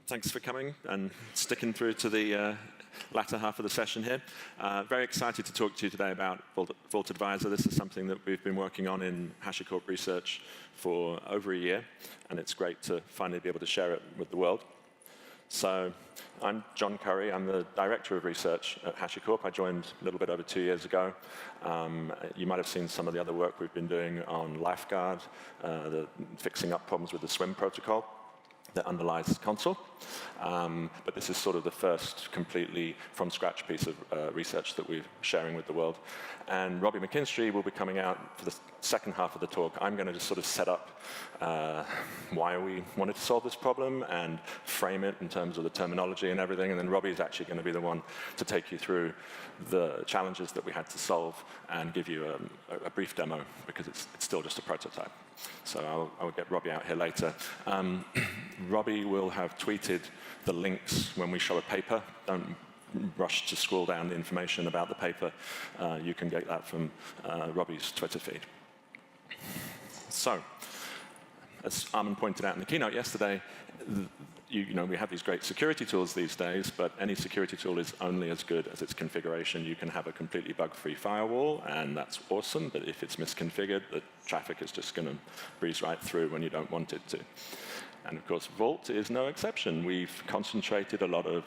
Thanks for coming and sticking through to the latter half of the session here. Very excited to talk to you today about Vault Advisor. This is something that we've been working on in HashiCorp Research for over a year, and it's great to finally be able to share it with the world. So I'm John Curry. I'm the Director of Research at HashiCorp. I joined a little bit over 2 years ago. You might have seen some of the other work we've been doing on LifeGuard, fixing up problems with the SWIM protocol that underlies Consul. But this is sort of the first completely from-scratch piece of research that we're sharing with the world. And Robbie McKinstry will be coming out for the second half of the talk. I'm going to just sort of set up why we wanted to solve this problem and frame it in terms of the terminology and everything. And then Robbie is actually going to be the one to take you through the challenges that we had to solve and give you a brief demo, because it's still just a prototype. So I'll get Robbie out here later. Robbie will have tweeted the links when we show a paper. Don't rush to scroll down the information about the paper. You can get that from Robbie's Twitter feed. So, as Armin pointed out in the keynote yesterday, we have these great security tools these days, but any security tool is only as good as its configuration. You can have a completely bug-free firewall, and that's awesome, but if it's misconfigured, the traffic is just going to breeze right through when you don't want it to. And of course, Vault is no exception. We've concentrated a lot of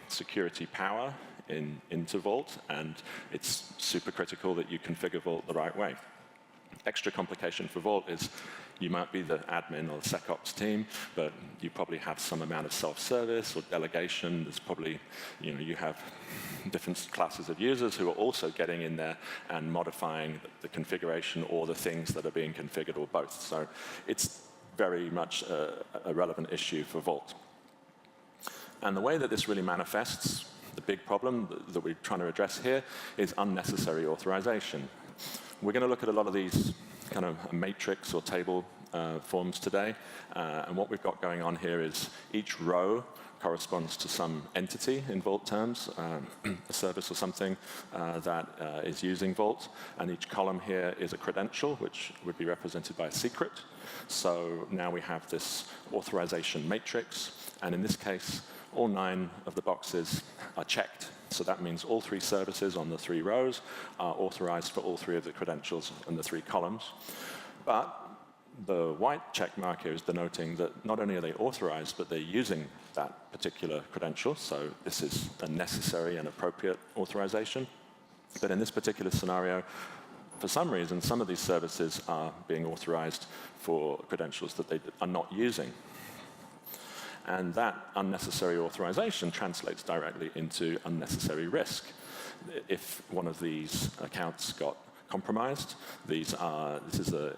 security power into Vault, and it's super critical that you configure Vault the right way. Extra complication for Vault is you might be the admin or the SecOps team, but you probably have some amount of self-service or delegation. There's probably, you have different classes of users who are also getting in there and modifying the configuration or the things that are being configured, or both. So it's very much a relevant issue for Vault. And the way that this really manifests, the big problem that we're trying to address here, is unnecessary authorization. We're going to look at a lot of these kind of matrix or table forms today. And what we've got going on here is each row corresponds to some entity in Vault terms, a service or something that is using Vault. And each column here is a credential, which would be represented by a secret. So now we have this authorization matrix. And in this case, all 9 of the boxes are checked. So that means all 3 services on the 3 rows are authorized for all 3 of the credentials in the 3 columns. But the white check mark here is denoting that not only are they authorized, but they're using that particular credential. So this is a necessary and appropriate authorization. But in this particular scenario, for some reason, some of these services are being authorized for credentials that they are not using. And that unnecessary authorization translates directly into unnecessary risk. If one of these accounts got compromised, this is an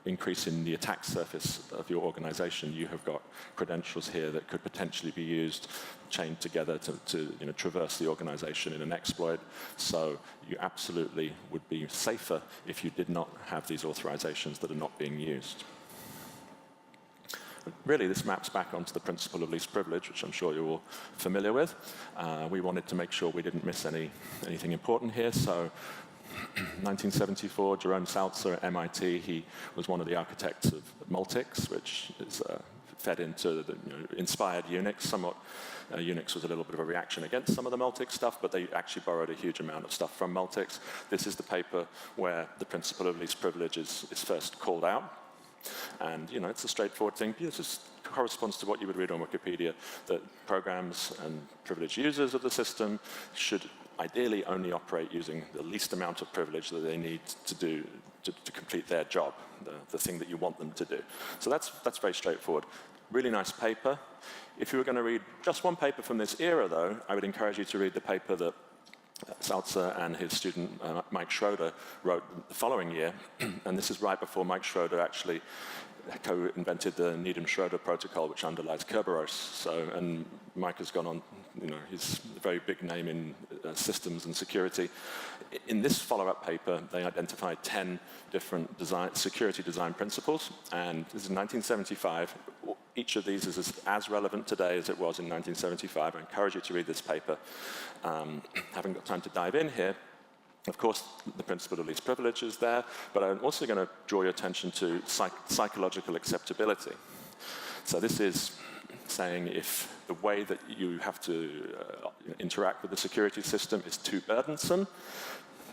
increase in the attack surface of your organization. You have got credentials here that could potentially be used, chained together to traverse the organization in an exploit. So you absolutely would be safer if you did not have these authorizations that are not being used. Really, this maps back onto the principle of least privilege, which I'm sure you're all familiar with. We wanted to make sure we didn't miss anything important here. So 1974, Jerome Saltzer at MIT, he was one of the architects of Multics, which is fed into the inspired Unix. Somewhat, Unix was a little bit of a reaction against some of the Multics stuff, but they actually borrowed a huge amount of stuff from Multics. This is the paper where the principle of least privilege is first called out. And it's a straightforward thing. This just corresponds to what you would read on Wikipedia, that programs and privileged users of the system should ideally only operate using the least amount of privilege that they need to do to complete their job, the thing that you want them to do. So that's very straightforward. Really nice paper. If you were going to read just one paper from this era, though, I would encourage you to read the paper that Saltzer and his student Mike Schroeder wrote the following year. And this is right before Mike Schroeder actually co-invented the Needham-Schroeder protocol, which underlies Kerberos. And Mike has gone on, he's a very big name in systems and security. In this follow-up paper, they identified 10 different security design principles. And this is 1975. Each of these is as relevant today as it was in 1975. I encourage you to read this paper. Haven't got time to dive in here. Of course, the principle of least privilege is there, but I'm also going to draw your attention to psychological acceptability. So this is saying if the way that you have to interact with the security system is too burdensome,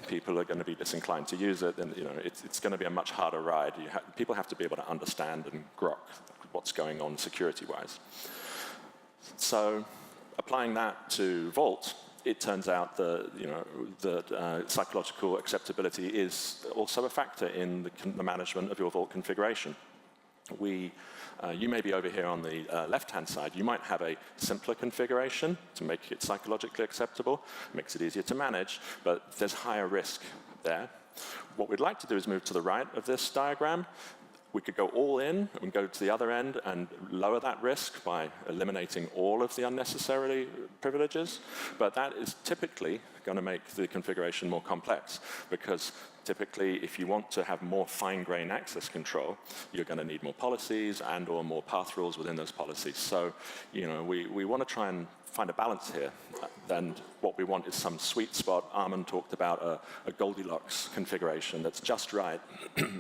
people are going to be disinclined to use it, and it's going to be a much harder ride. People have to be able to understand and grok what's going on security-wise. So applying that to Vault, it turns out that psychological acceptability is also a factor in the management of your Vault configuration. You may be over here on the left-hand side. You might have a simpler configuration to make it psychologically acceptable. It makes it easier to manage, but there's higher risk there. What we'd like to do is move to the right of this diagram. We could go all in and go to the other end and lower that risk by eliminating all of the unnecessary privileges, but that is typically going to make the configuration more complex, because typically, if you want to have more fine-grained access control, you're going to need more policies and or more path rules within those policies. So, we want to try and find a balance here. And what we want is some sweet spot. Armin talked about a Goldilocks configuration that's just right.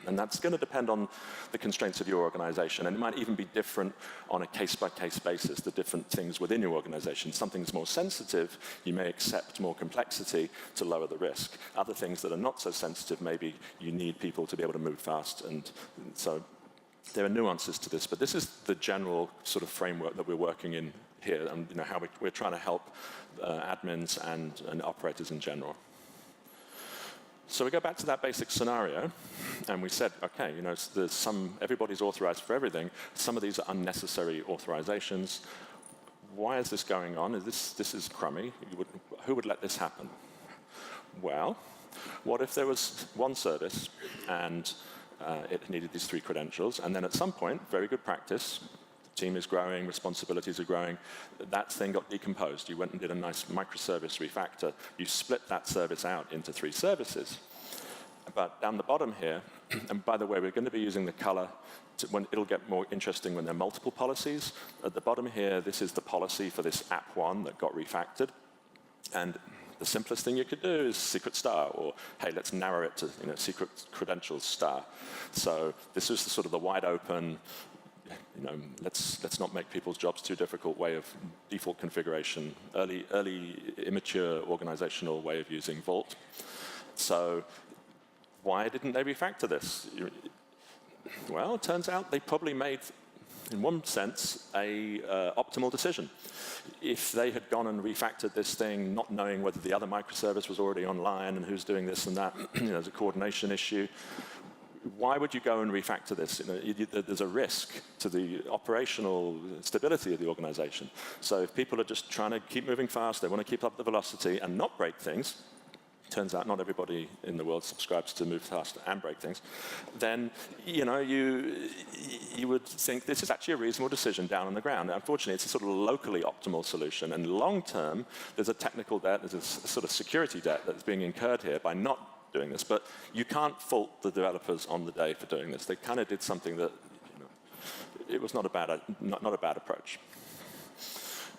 And that's going to depend on the constraints of your organization. And it might even be different on a case-by-case basis, the different things within your organization. Something's more sensitive, you may accept more complexity to lower the risk. Other things that are not so sensitive, maybe you need people to be able to move fast. And so there are nuances to this, but this is the general sort of framework that we're working in here, and how we're trying to help admins and operators in general. So we go back to that basic scenario, and we said, okay, everybody's authorized for everything. Some of these are unnecessary authorizations. Why is this going on? This is crummy. Who would let this happen? Well, what if there was one service and it needed these 3 credentials, and then at some point, very good practice, team is growing, responsibilities are growing, that thing got decomposed. You went and did a nice microservice refactor. You split that service out into 3 services. But down the bottom here, and by the way, we're going to be using the color when it'll get more interesting when there are multiple policies. At the bottom here, this is the policy for this app 1 that got refactored. And the simplest thing you could do is secret star, or hey, let's narrow it to secret credentials star. So this is sort of the wide open, let's not make people's jobs too difficult way of default configuration, early immature organizational way of using Vault. So why didn't they refactor this? Well, it turns out they probably made, in one sense, a optimal decision. If they had gone and refactored this thing, not knowing whether the other microservice was already online and who's doing this and that, there's a coordination issue. Why would you go and refactor this? There's a risk to the operational stability of the organization. So if people are just trying to keep moving fast, they want to keep up the velocity and not break things, turns out not everybody in the world subscribes to move fast and break things, then you would think this is actually a reasonable decision down on the ground. Unfortunately, it's a sort of locally optimal solution. And long term, there's a technical debt, there's a sort of security debt that's being incurred here by not doing this, but you can't fault the developers on the day for doing this. They kind of did something that, it was not a bad approach.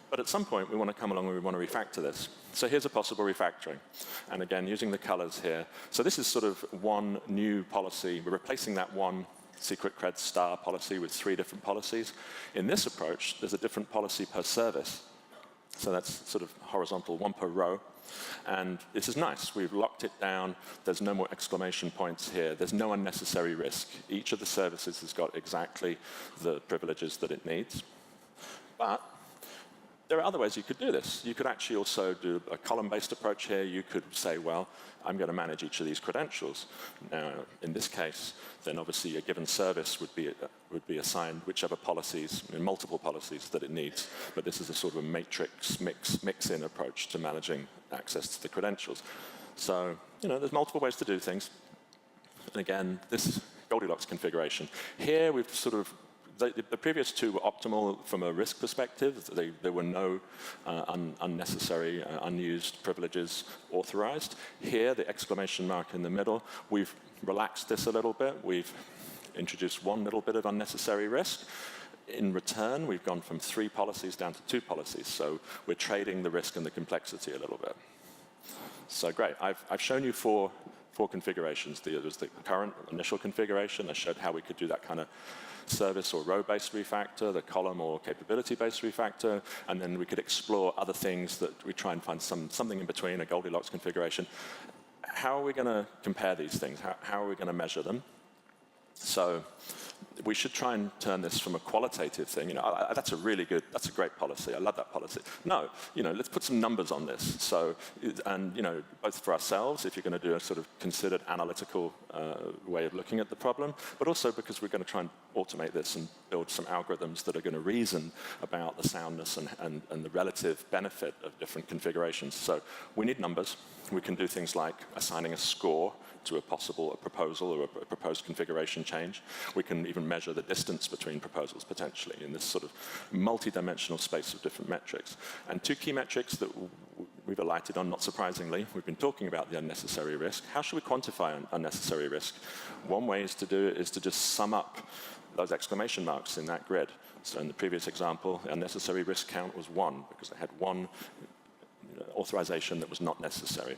But at some point, we want to come along and we want to refactor this. So here's a possible refactoring. And again, using the colors here. So this is sort of one new policy. We're replacing that one secret cred star policy with 3 different policies. In this approach, there's a different policy per service. So that's sort of horizontal, 1 per row. And this is nice. We've locked it down. There's no more exclamation points here. There's no unnecessary risk. Each of the services has got exactly the privileges that it needs. But there are other ways you could do this. You could actually also do a column-based approach here. You could say, well, I'm going to manage each of these credentials. Now, in this case, then obviously a given service would be assigned whichever policies, multiple policies that it needs. But this is a sort of a matrix mix-in approach to managing access to the credentials. So, there's multiple ways to do things. And again, this Goldilocks configuration. Here, we've sort of the previous 2 were optimal from a risk perspective. There were no unnecessary, unused privileges authorized. Here, the exclamation mark in the middle, we've relaxed this a little bit. We've introduced one little bit of unnecessary risk. In return, we've gone from 3 policies down to 2 policies. So we're trading the risk and the complexity a little bit. So great. I've shown you four configurations. There's the current initial configuration. I showed how we could do that kind of service or row-based refactor, the column or capability-based refactor, and then we could explore other things that we try and find something in between, a Goldilocks configuration. How are we going to compare these things? How are we going to measure them? So we should try and turn this from a qualitative thing. That's a great policy. I love that policy. No, let's put some numbers on this. So, and both for ourselves, if you're going to do a sort of considered analytical way of looking at the problem, but also because we're going to try and automate this and build some algorithms that are going to reason about the soundness and the relative benefit of different configurations. So we need numbers. We can do things like assigning a score to a proposal or a proposed configuration change. We can even measure the distance between proposals potentially in this sort of multi-dimensional space of different metrics. And two key metrics that we've alighted on, not surprisingly, we've been talking about the unnecessary risk. How should we quantify unnecessary risk? One way is to do it is to just sum up those exclamation marks in that grid. So in the previous example, the unnecessary risk count was 1 because I had one authorization that was not necessary.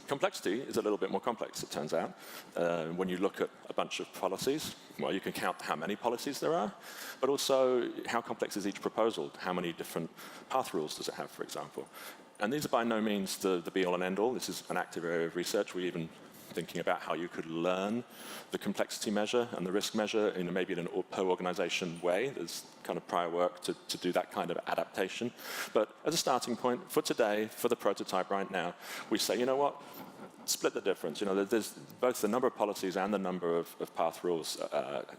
Complexity is a little bit more complex, it turns out. When you look at a bunch of policies, well, you can count how many policies there are, but also how complex is each proposal? How many different path rules does it have, for example? And these are by no means the be-all and end-all. This is an active area of research. We're even thinking about how you could learn the complexity measure and the risk measure in maybe in a per-organization way. There's kind of prior work to do that kind of adaptation. But as a starting point, for today, for the prototype right now, we say, you know what? Split the difference. There's both the number of policies and the number of path rules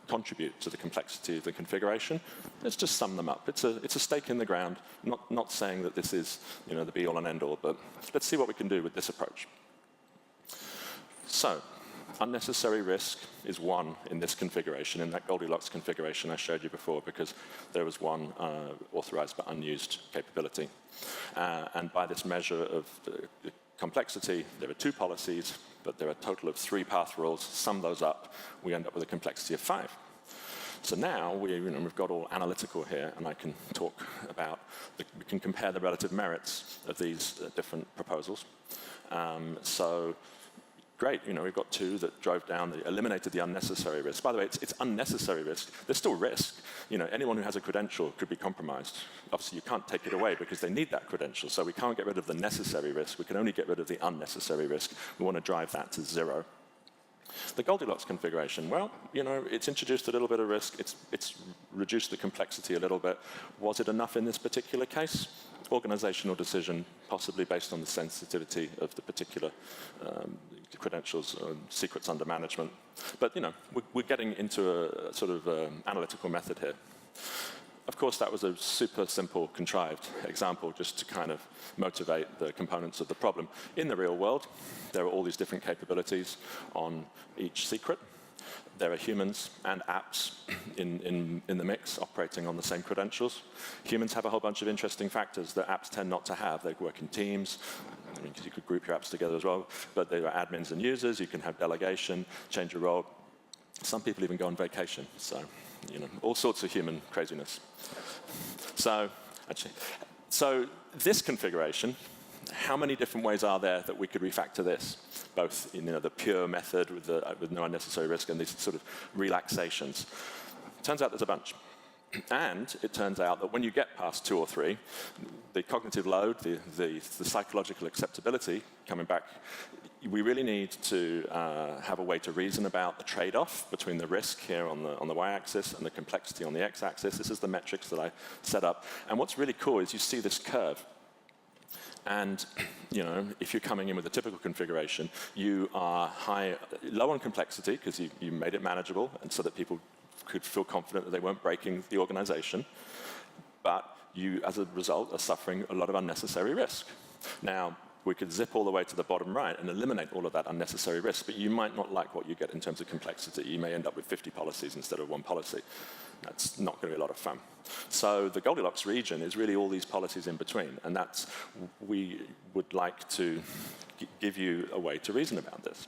contribute to the complexity of the configuration. Let's just sum them up. It's a stake in the ground, not saying that this is the be-all and end-all, but let's see what we can do with this approach. So, unnecessary risk is 1 in this configuration, in that Goldilocks configuration I showed you before, because there was one authorized but unused capability. And by this measure of the complexity, there are 2 policies, but there are a total of 3 path rules. Sum those up, we end up with a complexity of 5. So now we've got all analytical here, and I can talk about, we can compare the relative merits of these different proposals. So great, we've got 2 that eliminated the unnecessary risk. By the way, it's unnecessary risk. There's still risk. Anyone who has a credential could be compromised. Obviously, you can't take it away because they need that credential, so we can't get rid of the necessary risk. We can only get rid of the unnecessary risk. We want to drive that to 0. The Goldilocks configuration, well, it's introduced a little bit of risk. It's reduced the complexity a little bit. Was it enough in this particular case? Organizational decision, possibly based on the sensitivity of the particular credentials or secrets under management. But, we're getting into a sort of analytical method here. Of course, that was a super simple, contrived example just to kind of motivate the components of the problem. In the real world, there are all these different capabilities on each secret. There are humans and apps in the mix operating on the same credentials. Humans have a whole bunch of interesting factors that apps tend not to have. They work in teams. You could group your apps together as well. But there are admins and users. You can have delegation, change your role. Some people even go on vacation. So, all sorts of human craziness. So this configuration, how many different ways are there that we could refactor this? Both in the pure method with no unnecessary risk and these sort of relaxations. Turns out there's a bunch. And it turns out that when you get past 2 or 3, the cognitive load, the psychological acceptability coming back, we really need to have a way to reason about the trade-off between the risk here on the y-axis and the complexity on the x-axis. This is the metrics that I set up. And what's really cool is you see this curve. And if you're coming in with a typical configuration, you are low on complexity because you made it manageable, and so that people could feel confident that they weren't breaking the organization. But you, as a result, are suffering a lot of unnecessary risk. Now, we could zip all the way to the bottom right and eliminate all of that unnecessary risk, but you might not like what you get in terms of complexity. You may end up with 50 policies instead of 1 policy. That's not going to be a lot of fun. So the Goldilocks region is really all these policies in between, and we would like to give you a way to reason about this.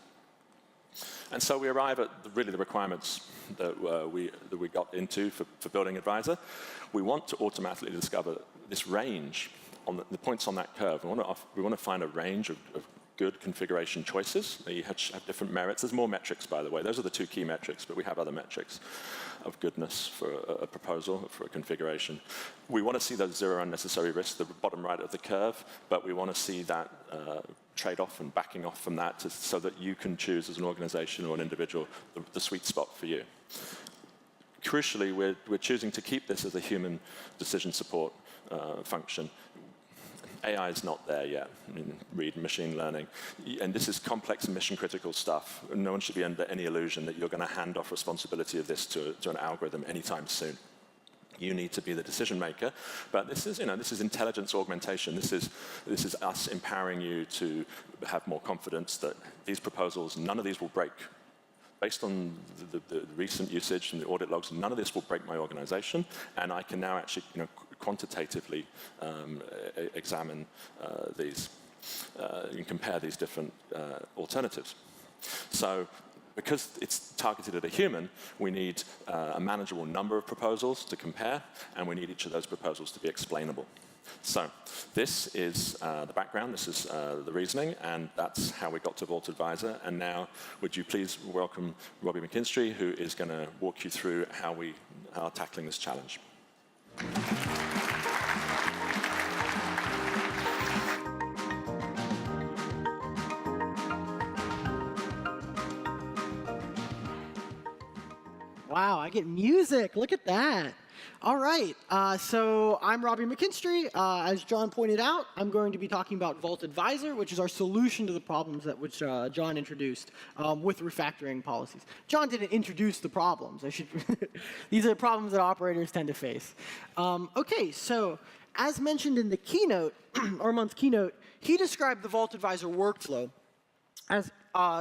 And so we arrive at really the requirements that we got into for building Advisor. We want to automatically discover this range on the points on that curve. We want to find a range of good configuration choices. They each have different merits. There's more metrics, by the way. Those are the two key metrics, but we have other metrics of goodness for a proposal, for a configuration. We want to see those zero unnecessary risks, the bottom right of the curve, but we want to see that trade-off and backing off from that so that you can choose as an organization or an individual the sweet spot for you. Crucially, we're choosing to keep this as a human decision support function. AI is not there yet. I mean, read machine learning. And this is complex and mission-critical stuff. No one should be under any illusion that you're going to hand off responsibility of this to an algorithm anytime soon. You need to be the decision maker, but this is intelligence augmentation. This is us empowering you to have more confidence that these proposals, none of these will break. Based on the recent usage and the audit logs, none of this will break my organization, and I can now actually quantitatively examine these and compare these different alternatives. So, because it's targeted at a human, we need a manageable number of proposals to compare, and we need each of those proposals to be explainable. So this is the background, this is the reasoning, and that's how we got to Vault Advisor. And now, would you please welcome Robbie McKinstry, who is going to walk you through how we are tackling this challenge. Wow, I get music. Look at that. All right, so I'm Robbie McKinstry. As Jon pointed out, I'm going to be talking about Vault Advisor, which is our solution to the problems that which Jon introduced with refactoring policies. Jon didn't introduce the problems. These are the problems that operators tend to face. OK, so as mentioned in the keynote, our month's keynote, he described the Vault Advisor workflow as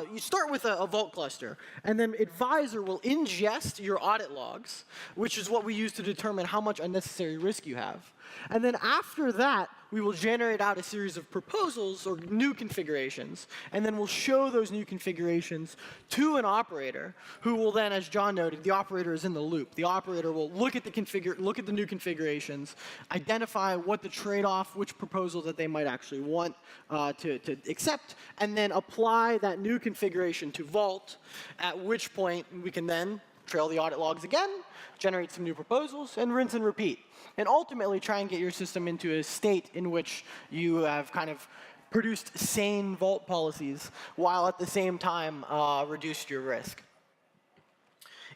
you start with a Vault cluster, and then Advisor will ingest your audit logs, which is what we use to determine how much unnecessary risk you have. And then after that, we will generate out a series of proposals or new configurations, and then we'll show those new configurations to an operator, who will then, as Jon noted, the operator is in the loop. The operator will look at the new configurations, identify what the trade-off, which proposal that they might actually want to accept, and then apply that new configuration to Vault, at which point we can then trail the audit logs again, generate some new proposals, and rinse and repeat. And ultimately try and get your system into a state in which you have kind of produced sane Vault policies while at the same time reduced your risk.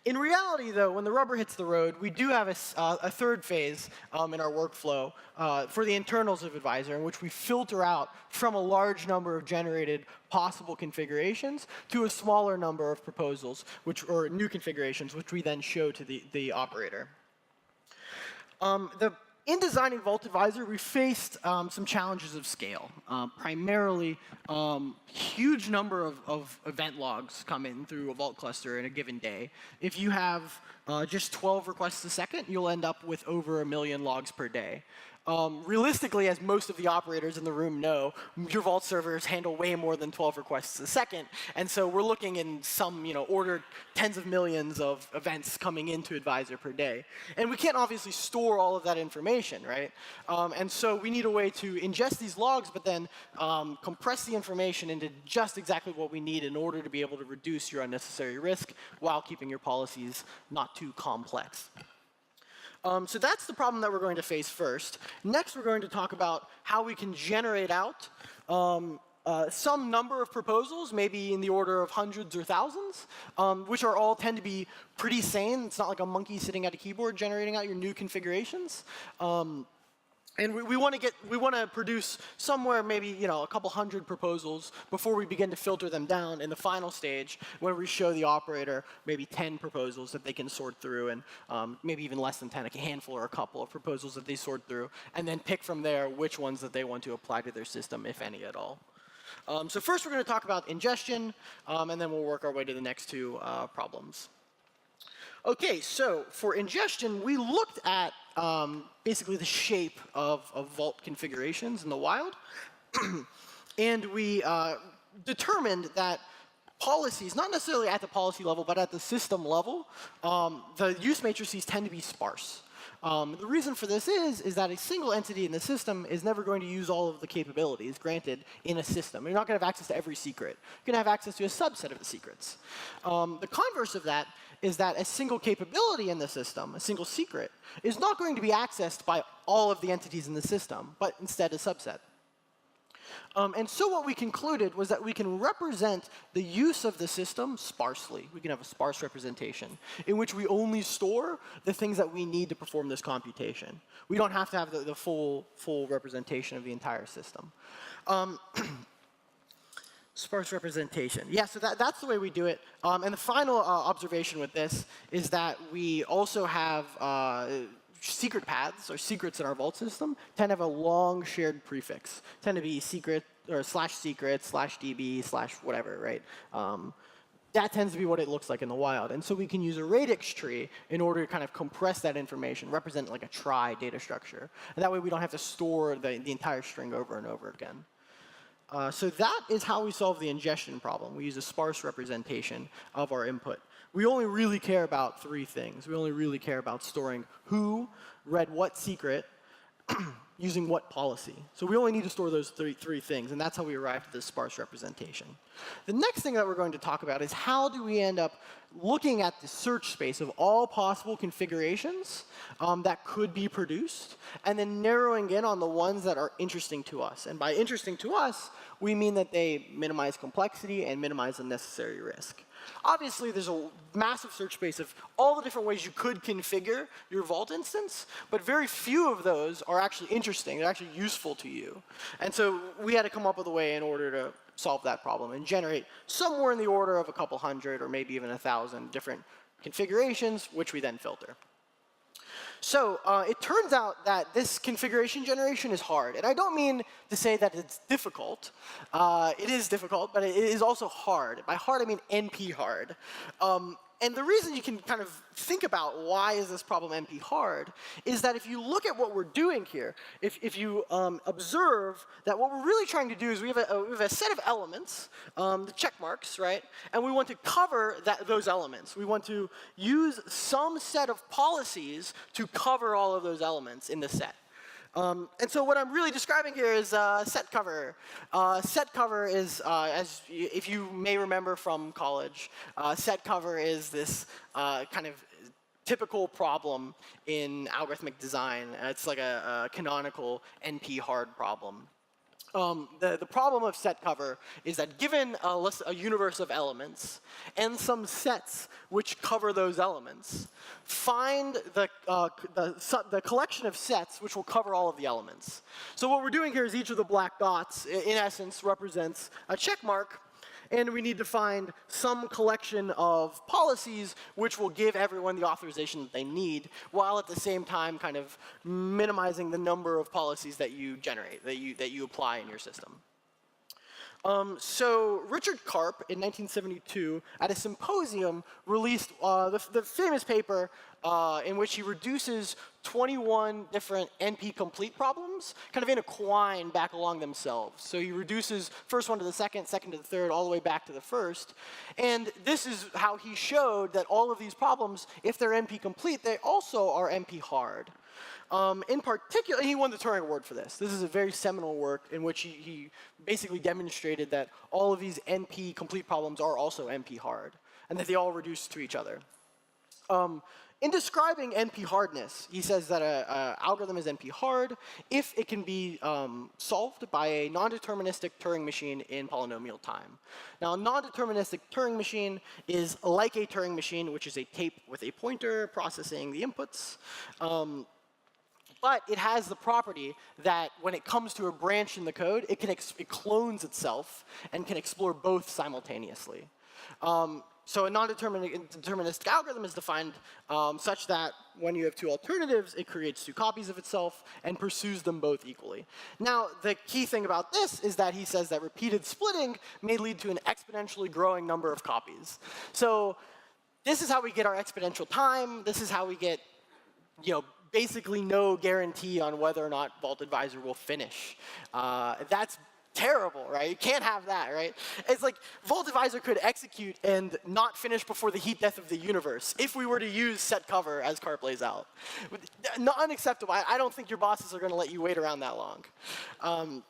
In reality, though, when the rubber hits the road, we do have a third phase in our workflow for the internals of Advisor, in which we filter out from a large number of generated possible configurations to a smaller number of proposals, or new configurations, which we then show to the operator. In designing Vault Advisor, we faced some challenges of scale. Primarily, huge number of event logs come in through a Vault cluster in a given day. If you have just 12 requests a second, you'll end up with over 1 million logs per day. Realistically, as most of the operators in the room know, your Vault servers handle way more than 12 requests a second. And so we're looking in some order tens of millions of events coming into Advisor per day. And we can't obviously store all of that information, right? And so we need a way to ingest these logs, but then compress the information into just exactly what we need in order to be able to reduce your unnecessary risk while keeping your policies not too complex. So that's the problem that we're going to face first. Next, we're going to talk about how we can generate out some number of proposals, maybe in the order of hundreds or thousands, which all tend to be pretty sane. It's not like a monkey sitting at a keyboard generating out your new configurations. And we want to produce somewhere maybe a couple hundred proposals before we begin to filter them down in the final stage, where we show the operator maybe 10 proposals that they can sort through, and maybe even less than 10, like a handful or a couple of proposals that they sort through, and then pick from there which ones that they want to apply to their system, if any at all. So first we're going to talk about ingestion, and then we'll work our way to the next two problems. OK, so for ingestion, we looked at basically the shape of Vault configurations in the wild. And we determined that policies, not necessarily at the policy level, but at the system level, the use matrices tend to be sparse. The reason for this is that a single entity in the system is never going to use all of the capabilities granted in a system. You're not going to have access to every secret. You're going to have access to a subset of the secrets. The converse of that is that a single capability in the system, a single secret, is not going to be accessed by all of the entities in the system, but instead a subset. And so what we concluded was that we can represent the use of the system sparsely. We can have a sparse representation in which we only store the things that we need to perform this computation. We don't have to have the full representation of the entire system. Sparse representation. Yeah, so that's the way we do it. And the final observation with this is that we also have secret paths, or secrets in our vault system, tend to have a long shared prefix. Tend to be secret, or /secret, /db, /whatever, right? That tends to be what it looks like in the wild. And so we can use a radix tree in order to kind of compress that information, represent like a trie data structure. And that way we don't have to store the entire string over and over again. So that is how we solve the ingestion problem. We use a sparse representation of our input. We only really care about 3 things. We only really care about storing who read what secret using what policy. So we only need to store those three things, and that's how we arrived at this sparse representation. The next thing that we're going to talk about is how do we end up looking at the search space of all possible configurations that could be produced, and then narrowing in on the ones that are interesting to us. And by interesting to us, we mean that they minimize complexity and minimize unnecessary risk. Obviously, there's a massive search space of all the different ways you could configure your Vault instance, but very few of those are actually interesting. They're actually useful to you. And so we had to come up with a way in order to solve that problem and generate somewhere in the order of a couple hundred or maybe even 1,000 different configurations, which we then filter. So it turns out that this configuration generation is hard. And I don't mean to say that it's difficult. It is difficult, but it is also hard. By hard, I mean NP hard. And the reason you can kind of think about why is this problem NP hard is that if you look at what we're doing here, if you observe that what we're really trying to do is we have a set of elements, the check marks, right? And we want to cover those elements. We want to use some set of policies to cover all of those elements in the set. And so what I'm really describing here is set cover. Set cover is, if you may remember from college, set cover is this kind of typical problem in algorithmic design. It's like a canonical NP hard problem. The problem of set cover is that given a universe of elements and some sets which cover those elements, find the collection of sets which will cover all of the elements. So what we're doing here is each of the black dots, in essence, represents a check mark. And we need to find some collection of policies which will give everyone the authorization that they need, while at the same time kind of minimizing the number of policies that you generate, that you apply in your system. So Richard Karp in 1972 at a symposium released the famous paper in which he reduces 21 different NP complete problems kind of intertwined back along themselves. So he reduces first one to the second, second to the third, all the way back to the first. And this is how he showed that all of these problems, if they're NP complete, they also are NP hard. In particular, he won the Turing Award for this. This is a very seminal work in which he basically demonstrated that all of these NP complete problems are also NP hard, and that they all reduce to each other. In describing NP hardness, he says that an algorithm is NP hard if it can be solved by a non-deterministic Turing machine in polynomial time. Now, a non-deterministic Turing machine is like a Turing machine, which is a tape with a pointer processing the inputs. But it has the property that when it comes to a branch in the code, it clones itself and can explore both simultaneously. So a non-deterministic algorithm is defined such that when you have two alternatives, it creates two copies of itself and pursues them both equally. Now, the key thing about this is that he says that repeated splitting may lead to an exponentially growing number of copies. So this is how we get our exponential time. This is how we get, basically no guarantee on whether or not Vault Advisor will finish. That's terrible, right? You can't have that, right? It's like Vault Advisor could execute and not finish before the heat death of the universe if we were to use set cover as Karp lays out. Not unacceptable. I don't think your bosses are going to let you wait around that long. The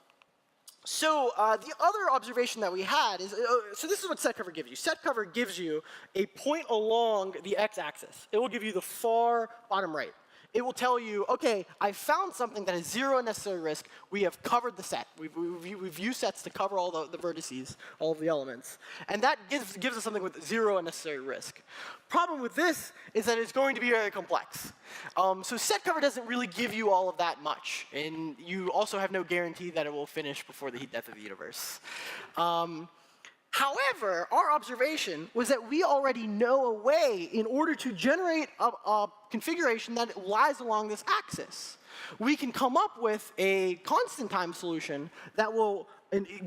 other observation that we had is, so this is what set cover gives you. Set cover gives you a point along the x-axis. It will give you the far bottom right. It will tell you, OK, I found something that has 0 unnecessary risk. We have covered the set. We've used sets to cover all the vertices, all of the elements. And that gives us something with 0 unnecessary risk. Problem with this is that it's going to be very complex. So set cover doesn't really give you all of that much. And you also have no guarantee that it will finish before the heat death of the universe. However, our observation was that we already know a way in order to generate a configuration that lies along this axis. We can come up with a constant time solution that will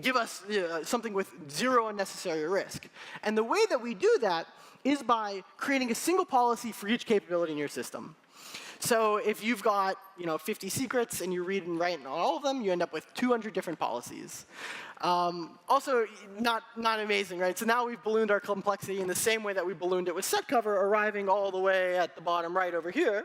give us something with 0 unnecessary risk. And the way that we do that is by creating a single policy for each capability in your system. So if you've got 50 secrets and you read and write on all of them, you end up with 200 different policies. Also, not amazing, right? So now we've ballooned our complexity in the same way that we ballooned it with set cover, arriving all the way at the bottom right over here.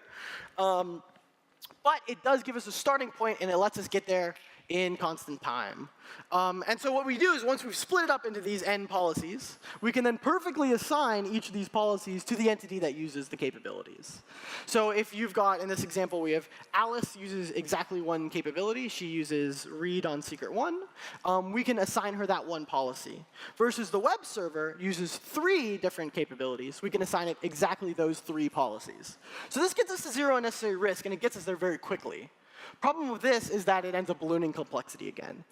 But it does give us a starting point, and it lets us get there in constant time. And so what we do is once we've split it up into these n policies, we can then perfectly assign each of these policies to the entity that uses the capabilities. So if you've got, in this example, we have Alice uses exactly one capability. She uses read on secret 1. We can assign her that one policy. Versus the web server uses 3 different capabilities. We can assign it exactly those 3 policies. So this gets us to 0 unnecessary risk, and it gets us there very quickly. Problem with this is that it ends up ballooning complexity again.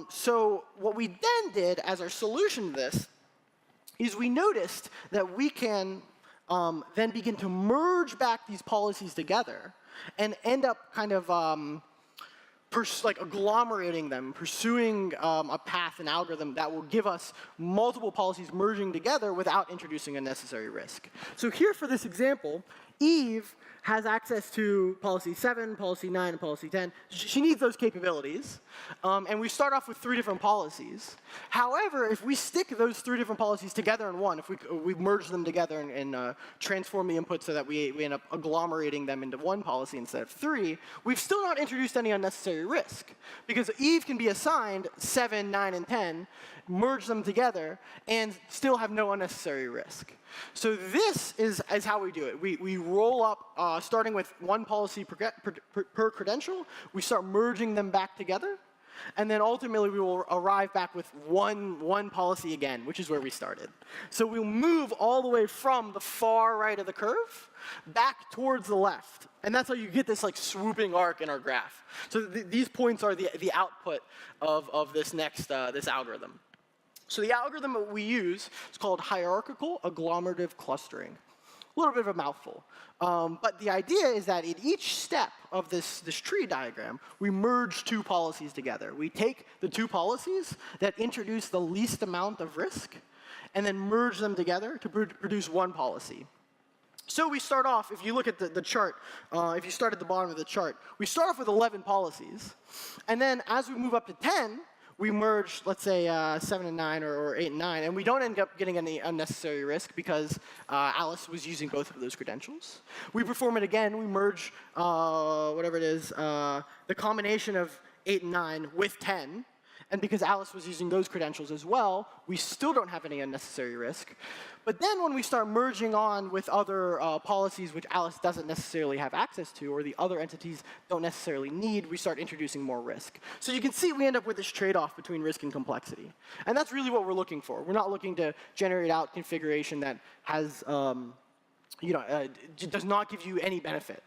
So what we then did as our solution to this is we noticed that we can then begin to merge back these policies together and end up kind of agglomerating them, pursuing a path, an algorithm that will give us multiple policies merging together without introducing unnecessary risk. So here for this example, Eve has access to policy 7, policy 9, and policy 10. She needs those capabilities. And we start off with 3 different policies. However, if we stick those 3 different policies together in one, if we merge them together and transform the input so that we end up agglomerating them into one policy instead of 3, we've still not introduced any unnecessary risk. Because Eve can be assigned 7, 9, and 10, merge them together, and still have no unnecessary risk. So this is how we do it. We roll up, starting with one policy per credential. We start merging them back together. And then ultimately, we will arrive back with one policy again, which is where we started. So we'll move all the way from the far right of the curve back towards the left. And that's how you get this swooping arc in our graph. So these points are the output of this next this algorithm. So the algorithm that we use is called hierarchical agglomerative clustering. A little bit of a mouthful. But the idea is that in each step of this tree diagram, we merge 2 policies together. We take the 2 policies that introduce the least amount of risk, and then merge them together to produce one policy. So we start off, if you look at the chart, if you start at the bottom of the chart, we start off with 11 policies. And then as we move up to 10, we merge, let's say, 7 and 9 or 8 and 9, and we don't end up getting any unnecessary risk because Alice was using both of those credentials. We perform it again. We merge whatever it is, the combination of 8 and 9 with 10. And because Alice was using those credentials as well, we still don't have any unnecessary risk. But then when we start merging on with other policies which Alice doesn't necessarily have access to, or the other entities don't necessarily need, we start introducing more risk. So you can see we end up with this trade-off between risk and complexity. And that's really what we're looking for. We're not looking to generate out configuration that has, does not give you any benefit.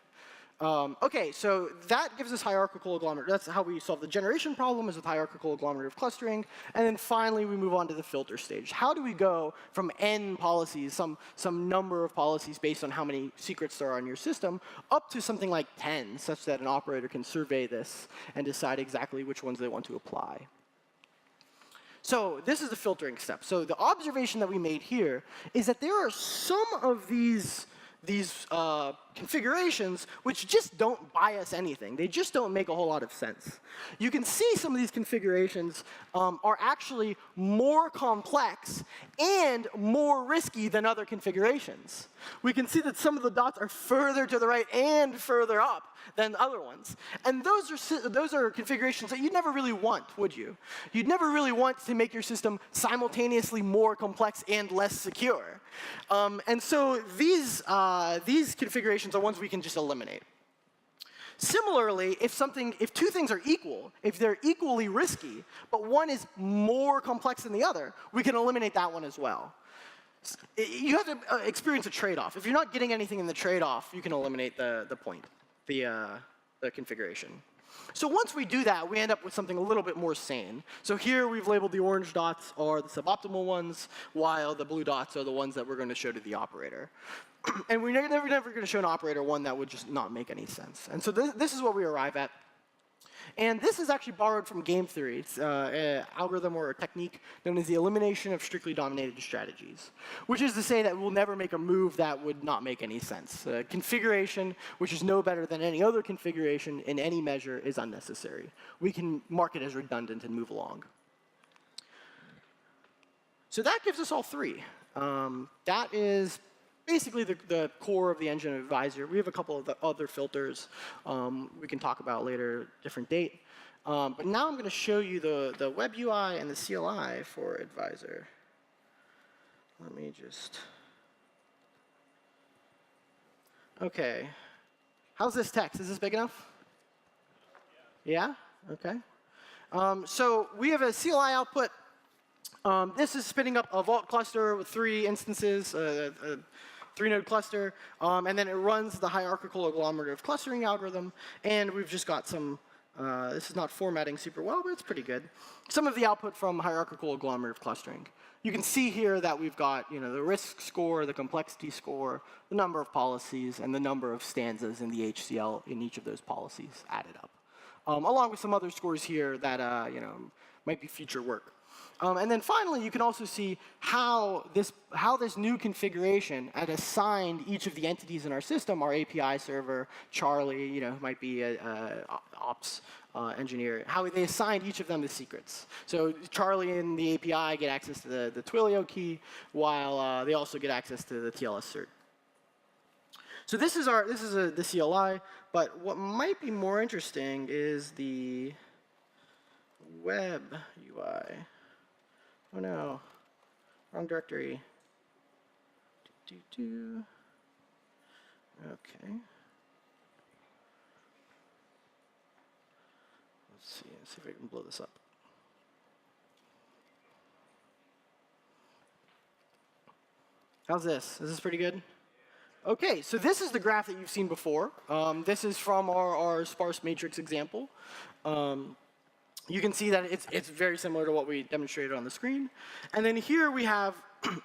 OK, so that gives us hierarchical agglomerative. That's how we solve the generation problem, is with hierarchical agglomerative clustering. And then finally, we move on to the filter stage. How do we go from n policies, some number of policies based on how many secrets there are in your system, up to something like 10, such that an operator can survey this and decide exactly which ones they want to apply? So this is the filtering step. So the observation that we made here is that there are some of these these configurations which just don't buy us anything. They just don't make a whole lot of sense. You can see some of these configurations are actually more complex and more risky than other configurations. We can see that some of the dots are further to the right and further up than other ones. And those are configurations that you'd never really want, would you? You'd never really want to make your system simultaneously more complex and less secure. And so these configurations are ones we can just eliminate. Similarly, if two things are equal, if they're equally risky, but one is more complex than the other, we can eliminate that one as well. You have to experience a trade-off. If you're not getting anything in the trade-off, you can eliminate the configuration. So once we do that, we end up with something a little bit more sane. So here we've labeled the orange dots are the suboptimal ones, while the blue dots are the ones that we're going to show to the operator. And we're never going to show an operator one that would just not make any sense. And so this is what we arrive at. And this is actually borrowed from game theory. It's an algorithm or a technique known as the elimination of strictly dominated strategies, which is to say that we'll never make a move that would not make any sense. Configuration, which is no better than any other configuration in any measure, is unnecessary. We can mark it as redundant and move along. So that gives us all three. That is basically the core of the engine advisor. We have a couple of the other filters we can talk about later, different date. But now I'm going to show you the web UI and the CLI for advisor. Let me just. OK. How's this text? Is this big enough? Yeah? OK. So we have a CLI output. This is spinning up a Vault cluster with 3 instances, a 3-node cluster, and then it runs the hierarchical agglomerative clustering algorithm. And we've just got some, this is not formatting super well, but it's pretty good. Some of the output from hierarchical agglomerative clustering. You can see here that we've got the risk score, the complexity score, the number of policies, and the number of stanzas in the HCL in each of those policies added up, along with some other scores here that might be future work. And then finally, you can also see how this new configuration had assigned each of the entities in our system, our API server, Charlie, who might be an ops engineer, how they assigned each of them the secrets. So Charlie and the API get access to the Twilio key, while they also get access to the TLS cert. So this is the CLI, but what might be more interesting is the web UI. Oh no, wrong directory. Okay. Let's see if I can blow this up. How's this? Is this pretty good? OK, so this is the graph that you've seen before. This is from our sparse matrix example. You can see that it's very similar to what we demonstrated on the screen. And then here we have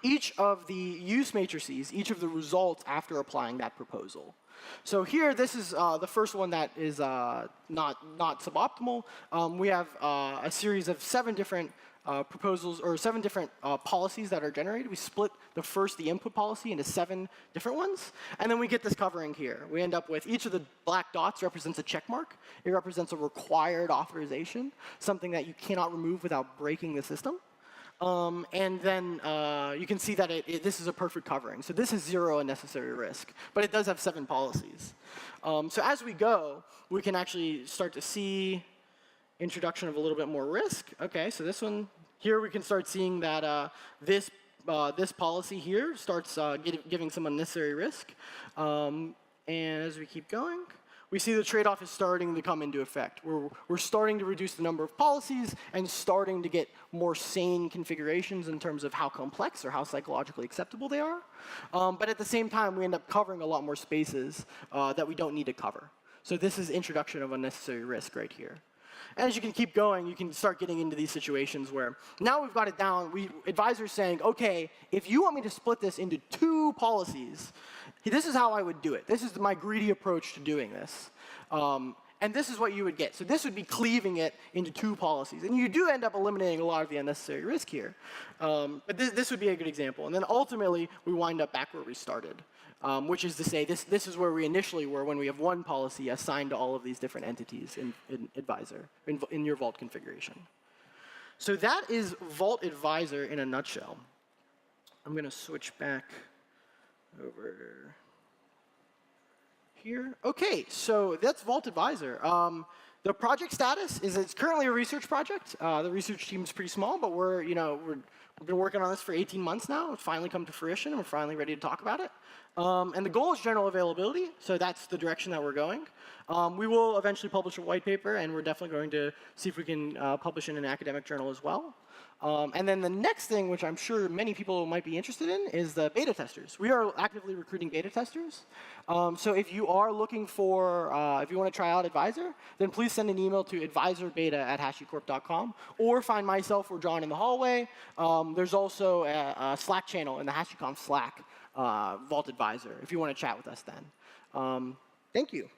each of the use matrices, each of the results after applying that proposal. So here, this is the first one that is not suboptimal. We have a series of 7 different proposals, or 7 different policies that are generated. We split the input policy into 7 different ones. And then we get this covering here. We end up with each of the black dots represents a check mark. It represents a required authorization, something that you cannot remove without breaking the system. And then you can see that this is a perfect covering. So this is 0 unnecessary risk. But it does have 7 policies. So as we go, we can actually start to see introduction of a little bit more risk. OK, so this one, here we can start seeing that this policy here starts giving some unnecessary risk. And as we keep going, we see the trade-off is starting to come into effect. We're starting to reduce the number of policies and starting to get more sane configurations in terms of how complex or how psychologically acceptable they are. But at the same time, we end up covering a lot more spaces that we don't need to cover. So this is introduction of unnecessary risk right here. As you can keep going, you can start getting into these situations where now we've got it down. Advisors saying, OK, if you want me to split this into 2 policies, this is how I would do it. This is my greedy approach to doing this. And this is what you would get. So this would be cleaving it into 2 policies. And you do end up eliminating a lot of the unnecessary risk here. But this would be a good example. And then ultimately, we wind up back where we started. which is to say this is where we initially were when we have one policy assigned to all of these different entities in Advisor, in your Vault configuration. So that is Vault Advisor in a nutshell. I'm going to switch back over here. OK, so that's Vault Advisor. The project status is it's currently a research project. The research team is pretty small, but we've been working on this for 18 months now. It's finally come to fruition, and we're finally ready to talk about it. And the goal is general availability, so that's the direction that we're going. We will eventually publish a white paper, and we're definitely going to see if we can publish in an academic journal as well. And then the next thing, which I'm sure many people might be interested in, is the beta testers. We are actively recruiting beta testers. So if you are looking for, if you want to try out Advisor, then please send an email to advisorbeta@hashicorp.com, or find myself or Jon in the hallway. There's also a Slack channel in the HashiConf Slack, Vault Advisor, if you want to chat with us then. Thank you.